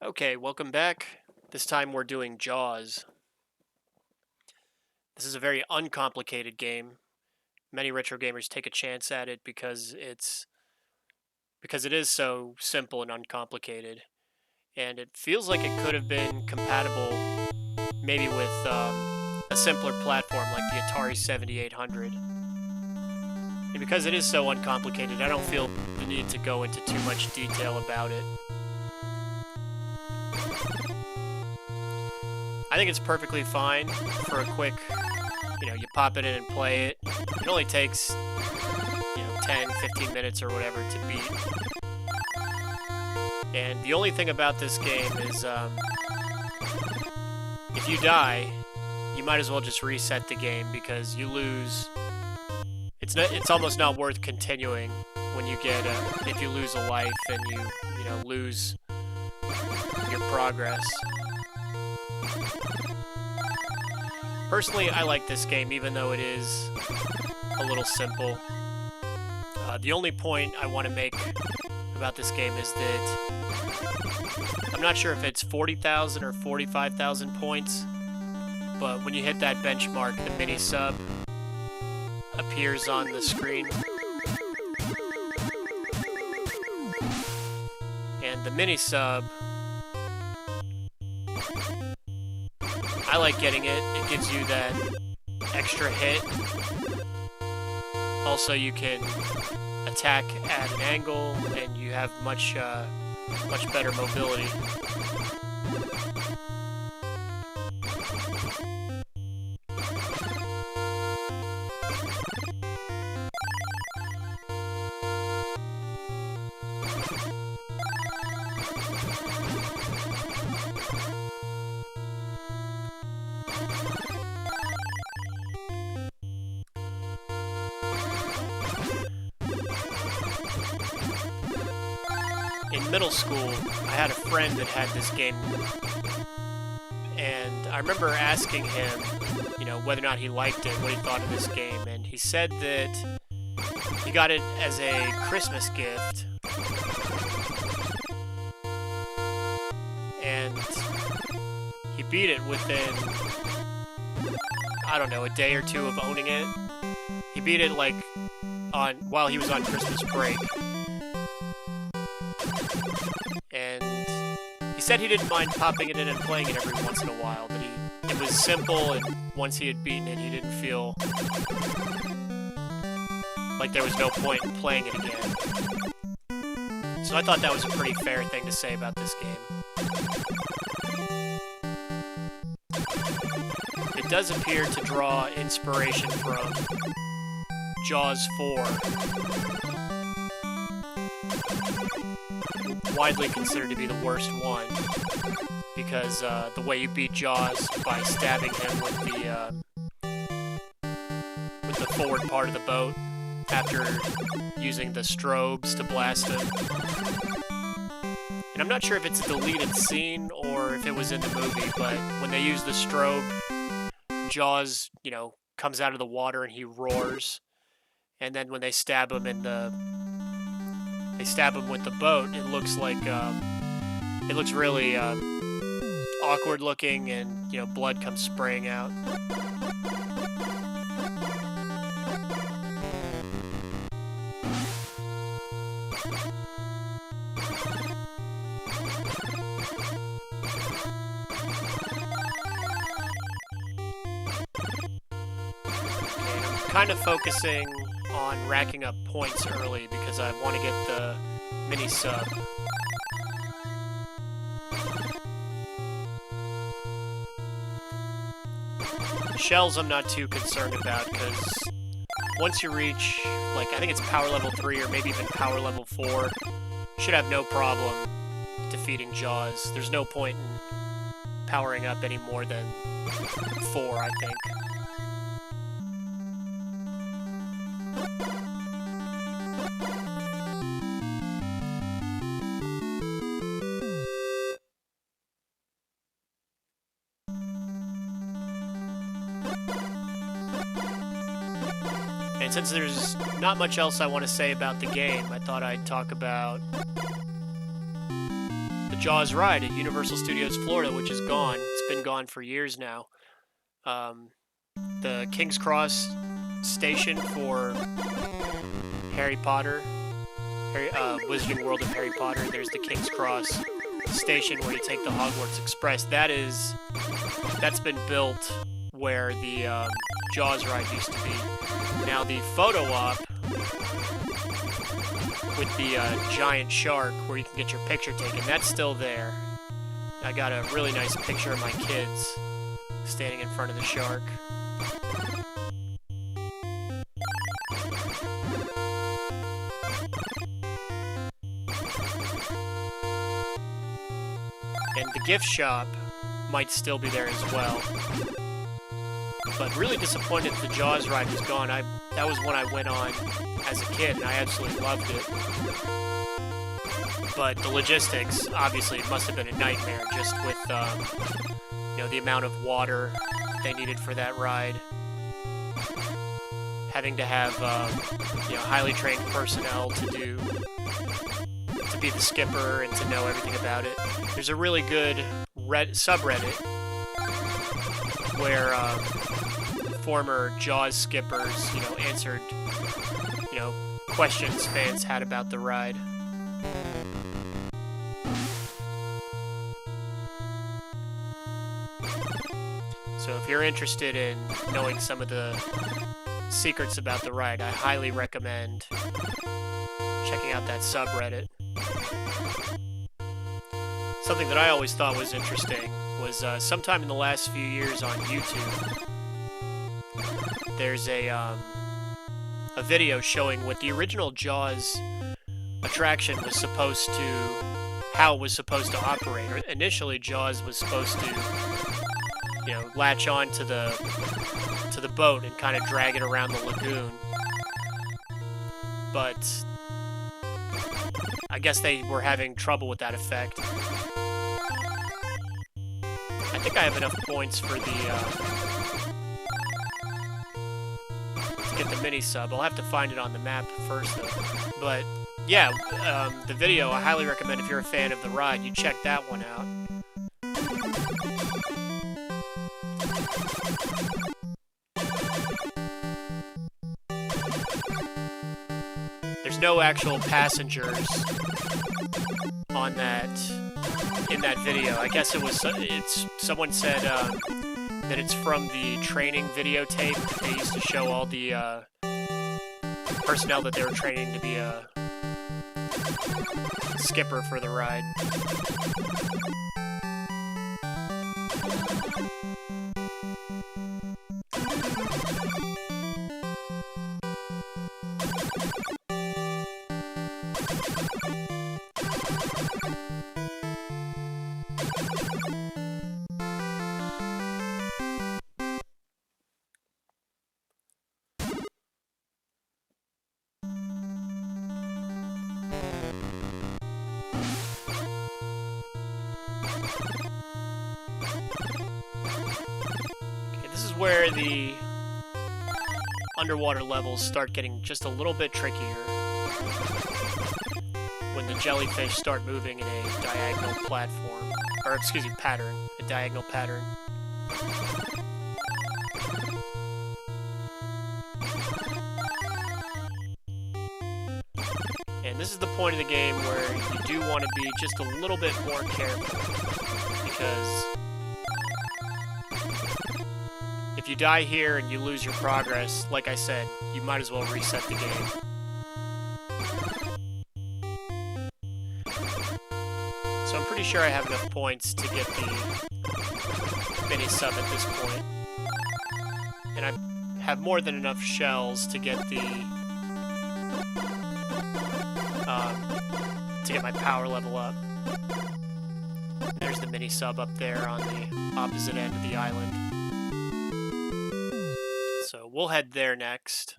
Okay, welcome back. This time we're doing Jaws. This is a very uncomplicated game. Many retro gamers take a chance at it because it is so simple and uncomplicated. And it feels like it could have been compatible maybe with a simpler platform like the Atari 7800. And because it is so uncomplicated, I don't feel the need to go into too much detail about it. I think it's perfectly fine for a quick, you pop it in and play it. It only takes, 10, 15 minutes or whatever to beat. And the only thing about this game is, if you die, you might as well just reset the game because you lose. It's almost not worth continuing when you get, if you lose a life and you lose your progress. Personally, I like this game, even though it is a little simple. The only point I want to make about this game is that I'm not sure if it's 40,000 or 45,000 points, but when you hit that benchmark, the mini-sub appears on the screen. And the mini-sub, I like getting it. It gives you that extra hit. Also, you can attack at an angle, and you have much better mobility. In middle school, I had a friend that had this game, and I remember asking him, whether or not he liked it, what he thought of this game, and he said that he got it as a Christmas gift, and he beat it within, I don't know, a day or two of owning it. He beat it while he was on Christmas break. And he said he didn't mind popping it in and playing it every once in a while, that it was simple, and once he had beaten it, he didn't feel like there was no point in playing it again. So I thought that was a pretty fair thing to say about this game. It does appear to draw inspiration from Jaws 4. Widely considered to be the worst one, because the way you beat Jaws by stabbing him with the forward part of the boat after using the strobes to blast him. And I'm not sure if it's a deleted scene or if it was in the movie, but when they use the strobe, Jaws, comes out of the water and he roars. And then when they stab him with the boat, it looks like, it looks really awkward looking, and, blood comes spraying out. I'm kind of focusing on racking up points early because I want to get the mini-sub. Shells I'm not too concerned about, because once you reach, I think it's power level 3 or maybe even power level 4, you should have no problem defeating Jaws. There's no point in powering up any more than 4, I think. And since there's not much else I want to say about the game, I thought I'd talk about the Jaws ride at Universal Studios Florida, which is gone. It's been gone for years now. The King's Cross station for Harry Potter, Wizarding World of Harry Potter. There's the King's Cross station where you take the Hogwarts Express. That's been built where the Jaws ride used to be. Now the photo op with the giant shark where you can get your picture taken, that's still there. I got a really nice picture of my kids standing in front of the shark. And the gift shop might still be there as well. But really disappointed the Jaws ride was gone. That was one I went on as a kid, and I absolutely loved it. But the logistics, obviously, it must have been a nightmare, just with the amount of water they needed for that ride. Having to have highly trained personnel to be the skipper and to know everything about it. There's a really good subreddit where former Jaws skippers, answered, questions fans had about the ride. So if you're interested in knowing some of the secrets about the ride, I highly recommend checking out that subreddit. Something that I always thought was interesting was sometime in the last few years on YouTube, there's a video showing what the original Jaws attraction was supposed to, how it was supposed to operate. Initially, Jaws was supposed to, latch on to the boat and kind of drag it around the lagoon. But I guess they were having trouble with that effect. I think I have enough points for to get the mini-sub. I'll have to find it on the map first, though. But, yeah, the video, I highly recommend if you're a fan of the ride, you check that one out. There's no actual passengers on in that video. I guess someone said that it's from the training videotape that they used to show all the personnel that they were training to be a skipper for the ride. Where the underwater levels start getting just a little bit trickier when the jellyfish start moving in a diagonal platform, or excuse me, pattern, a diagonal pattern. And this is the point of the game where you do want to be just a little bit more careful, because if you die here and you lose your progress, like I said, you might as well reset the game. So I'm pretty sure I have enough points to get the mini-sub at this point. And I have more than enough shells to get my power level up. There's the mini-sub up there on the opposite end of the island. So we'll head there next.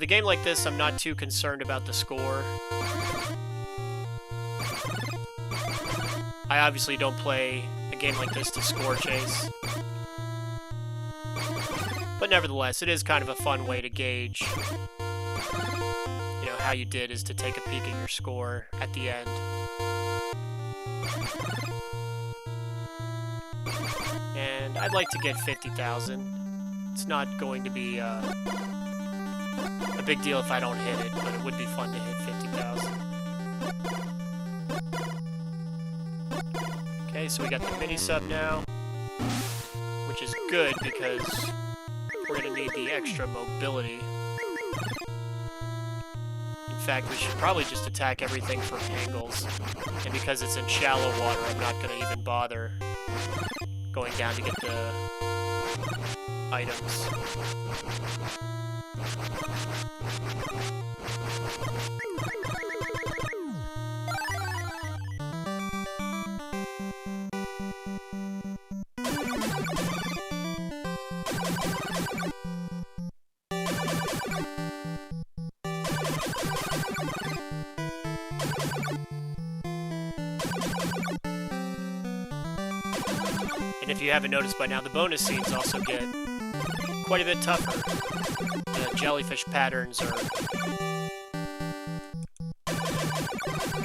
with a game like this, I'm not too concerned about the score. I obviously don't play a game like this to score chase. But nevertheless, it is kind of a fun way to gauge, you know, how you did, is to take a peek at your score at the end. And I'd like to get 50,000. It's not going to be a big deal if I don't hit it, but it would be fun to hit 50,000. Okay, so we got the mini-sub now, which is good because we're going to need the extra mobility. In fact, we should probably just attack everything from angles. And because it's in shallow water, I'm not going to even bother going down to get the items. And if you haven't noticed by now, the bonus scenes also get quite a bit tougher. The jellyfish patterns are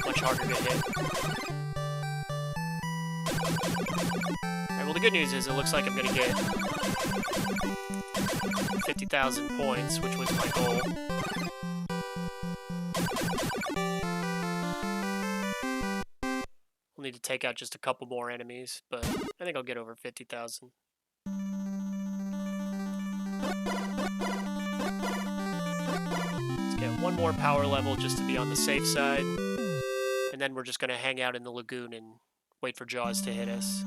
much harder to hit. Alright, well the good news is it looks like I'm going to get 50,000 points, which was my goal. We'll need to take out just a couple more enemies, but I think I'll get over 50,000. Let's get one more power level just to be on the safe side. And then we're just going to hang out in the lagoon and wait for Jaws to hit us.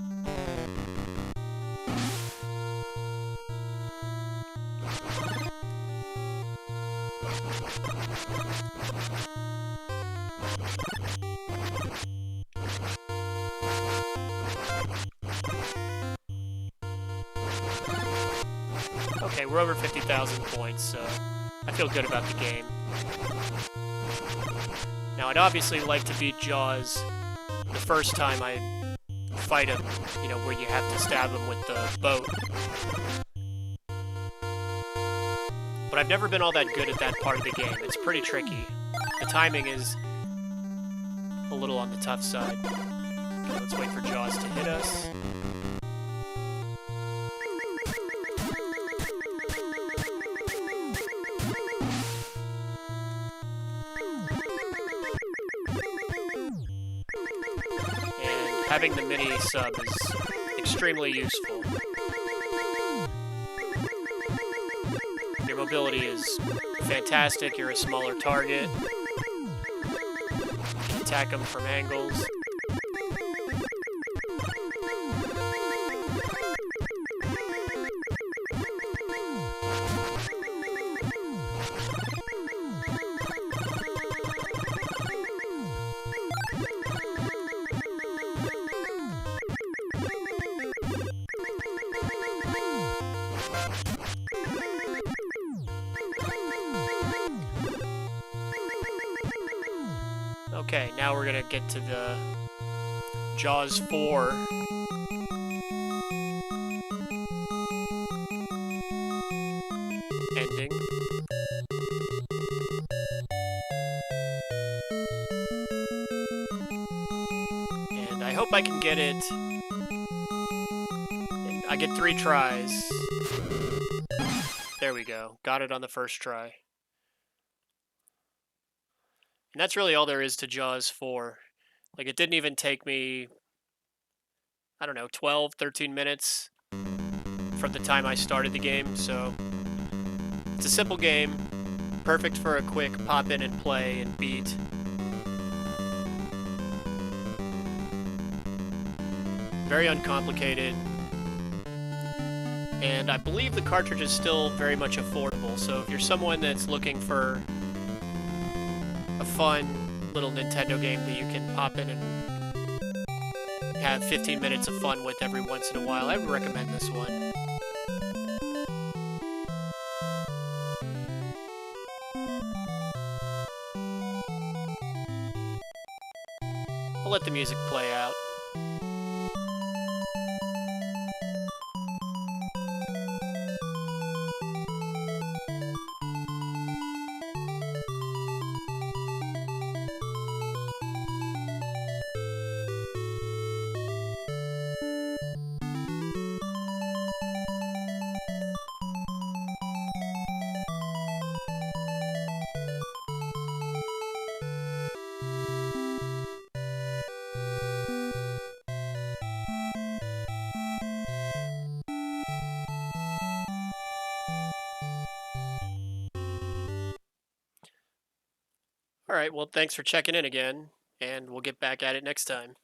Okay, we're over 50,000 points, so I feel good about the game. Now, I'd obviously like to beat Jaws the first time I fight him, you know, where you have to stab him with the boat. But I've never been all that good at that part of the game. It's pretty tricky. The timing is a little on the tough side. Okay, let's wait for Jaws to hit us. Having the mini-sub is extremely useful. Your mobility is fantastic, you're a smaller target. You can attack them from angles. Okay, now we're gonna get to the Jaws 4. Ending. And I hope I can get it. I get 3 tries. There we go. Got it on the first try. And that's really all there is to Jaws 4. Like, it didn't even take me, I don't know, 12, 13 minutes from the time I started the game, so it's a simple game, perfect for a quick pop in and play and beat. Very uncomplicated. And I believe the cartridge is still very much affordable, so if you're someone that's looking for a fun little Nintendo game that you can pop in and have 15 minutes of fun with every once in a while, I would recommend this one. I'll let the music play out. All right, well, thanks for checking in again, and we'll get back at it next time.